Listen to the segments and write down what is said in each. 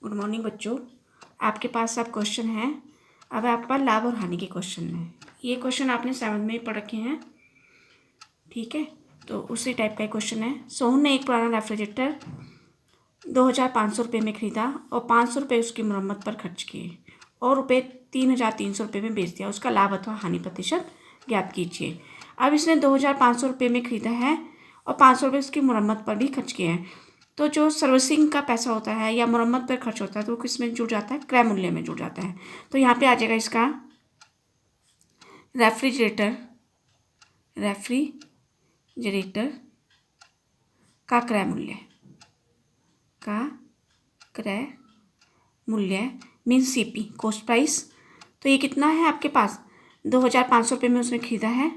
Good morning बच्चों। आपके पास सब क्वेश्चन हैं। अब आपके पास लाभ और हानि के क्वेश्चन हैं। ये क्वेश्चन आपने 7th में ही पढ़ रखे हैं, ठीक है। तो उसी टाइप का क्वेश्चन है। सोहन ने एक पुराना रेफ्रिजरेटर 2500 रुपये में ख़रीदा और 500 रुपये उसकी मरम्मत पर खर्च किए और रुपये 3300 रुपये में बेच दिया। उसका लाभ अथवा हानि प्रतिशत ज्ञात कीजिए। अब इसने 2500 रुपये में ख़रीदा है और 500 रुपये उसकी मरम्मत पर भी खर्च किए हैं। तो जो सर्विसिंग का पैसा होता है या मरम्मत पर खर्च होता है तो वो किस में जुड़ जाता है? क्रय मूल्य में जुड़ जाता है। तो यहाँ पे आ जाएगा इसका रेफ्रिजरेटर का क्रय मूल्य मीन्स सीपी, कॉस्ट प्राइस। तो ये कितना है आपके पास? 2500 रुपये में उसने खरीदा है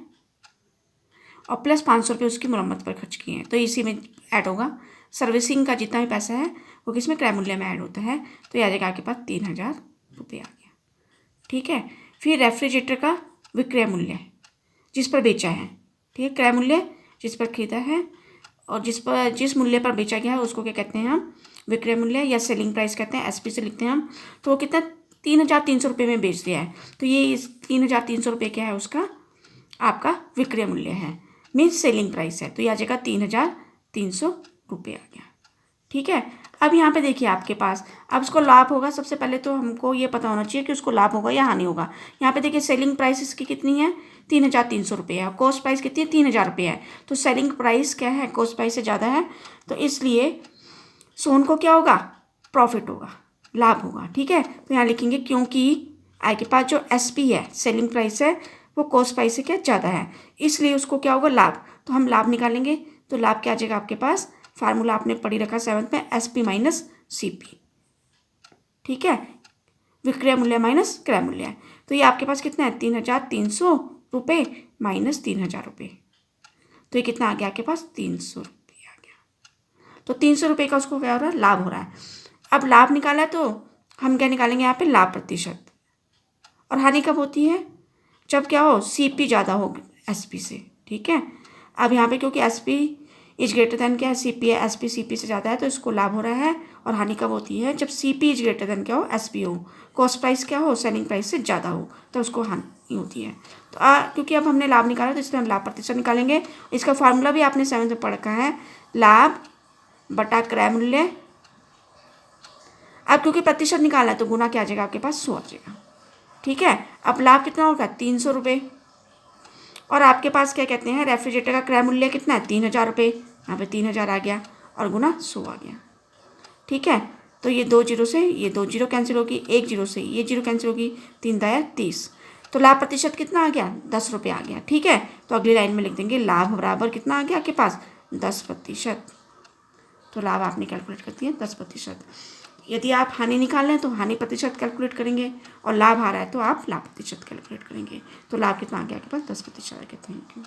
और प्लस 500 रुपये उसकी मरम्मत पर खर्च किए हैं, तो इसी में ऐड होगा। सर्विसिंग का जितना भी पैसा है वो किसमें? क्रय मूल्य में ऐड होता है। तो ये आ जाएगा आपके पास 3000 रुपये आ गया, ठीक है। फिर रेफ्रिजरेटर का विक्रय मूल्य जिस पर बेचा है, ठीक है। क्रय मूल्य जिस पर खरीदा है और जिस मूल्य पर बेचा गया है उसको क्या कहते हैं हम? विक्रय मूल्य या सेलिंग प्राइस कहते हैं, एसपी से लिखते हैं हम। तो वो कितना? 3300 रुपये में बेच दिया है। तो ये इस 3300 रुपये क्या है? उसका आपका विक्रय मूल्य है, मीन्स सेलिंग प्राइस है। तो ये आ जाएगा 3300 रुपये आ गया, ठीक है। अब यहाँ पे देखिए आपके पास, अब उसको लाभ होगा। सबसे पहले तो हमको ये पता होना चाहिए कि उसको लाभ होगा या हानि होगा। यहाँ पे देखिए सेलिंग प्राइस इसकी कितनी है? 3300 रुपये है और कॉस्ट प्राइस कितनी है? 3000 रुपये है। तो सेलिंग प्राइस क्या है? कॉस्ट प्राइस से ज़्यादा है, तो इसलिए सोन को क्या होगा? प्रॉफिट होगा, लाभ होगा, ठीक है। तो यहाँ लिखेंगे क्योंकि आई के पास जो एसपी है, सेलिंग प्राइस है, वो कॉस्ट प्राइस से क्या ज़्यादा है, इसलिए उसको क्या होगा? लाभ। तो हम लाभ निकालेंगे। तो लाभ क्या आ जाएगा आपके पास? फार्मूला आपने पढ़ी रखा 7th में, एसपी माइनस सीपी, ठीक है। विक्रय मूल्य माइनस क्रय मूल्य। तो ये आपके पास कितना है? 3300 रुपये माइनस 3000 रुपये। तो ये कितना आ गया आपके पास? 300 रुपये आ गया। तो 300 रुपये का उसको क्या हो रहा है? लाभ हो रहा है। अब लाभ निकाला तो हम क्या निकालेंगे यहाँ पे? लाभ प्रतिशत। और हानि कब होती है? जब क्या हो? सीपी ज़्यादा हो एसपी से, ठीक है। अब यहाँ पे क्योंकि एसपी इज ग्रेटर देन क्या है? सीपी है, एसपी सीपी से ज़्यादा है, तो इसको लाभ हो रहा है। और हानि कब होती है? जब सीपी इज ग्रेटर देन क्या हो? एसपी हो, कॉस्ट प्राइस क्या हो? सेलिंग प्राइस से ज़्यादा हो, तो उसको हानि होती है। तो क्योंकि अब हमने लाभ निकाला तो इसलिए हम लाभ प्रतिशत निकालेंगे। इसका फार्मूला भी आपने 7th में पढ़ रखा है, लाभ बटा क्रय मूल्य। अब क्योंकि प्रतिशत निकाला है तो गुना क्या आ जाएगा आपके पास? 100 आ जाएगा, ठीक है। अब लाभ कितना होगा? 300 रुपये। और आपके पास क्या कहते हैं? रेफ्रिजरेटर का क्रय मूल्य कितना है? 3000 रुपये। यहाँ पे 3000 आ गया और गुना 100 आ गया, ठीक है। तो ये 2 जीरो से ये 2 जीरो कैंसिल होगी, 1 जीरो से ये जीरो कैंसिल होगी, 3 दाया 30। तो लाभ प्रतिशत कितना आ गया? 10 रुपये आ गया, ठीक है। तो अगली लाइन में लिख देंगे लाभ बराबर कितना आ गया आपके पास? 10%। तो लाभ आपने कैलकुलेट कर दिया 10%। यदि आप हानि निकाल लें तो हानि प्रतिशत कैलकुलेट करेंगे और लाभ आ रहा है तो आप लाभ प्रतिशत कैलकुलेट करेंगे। तो लाभ कितना आ गया आपके पास? 10% आ गया। Thank you.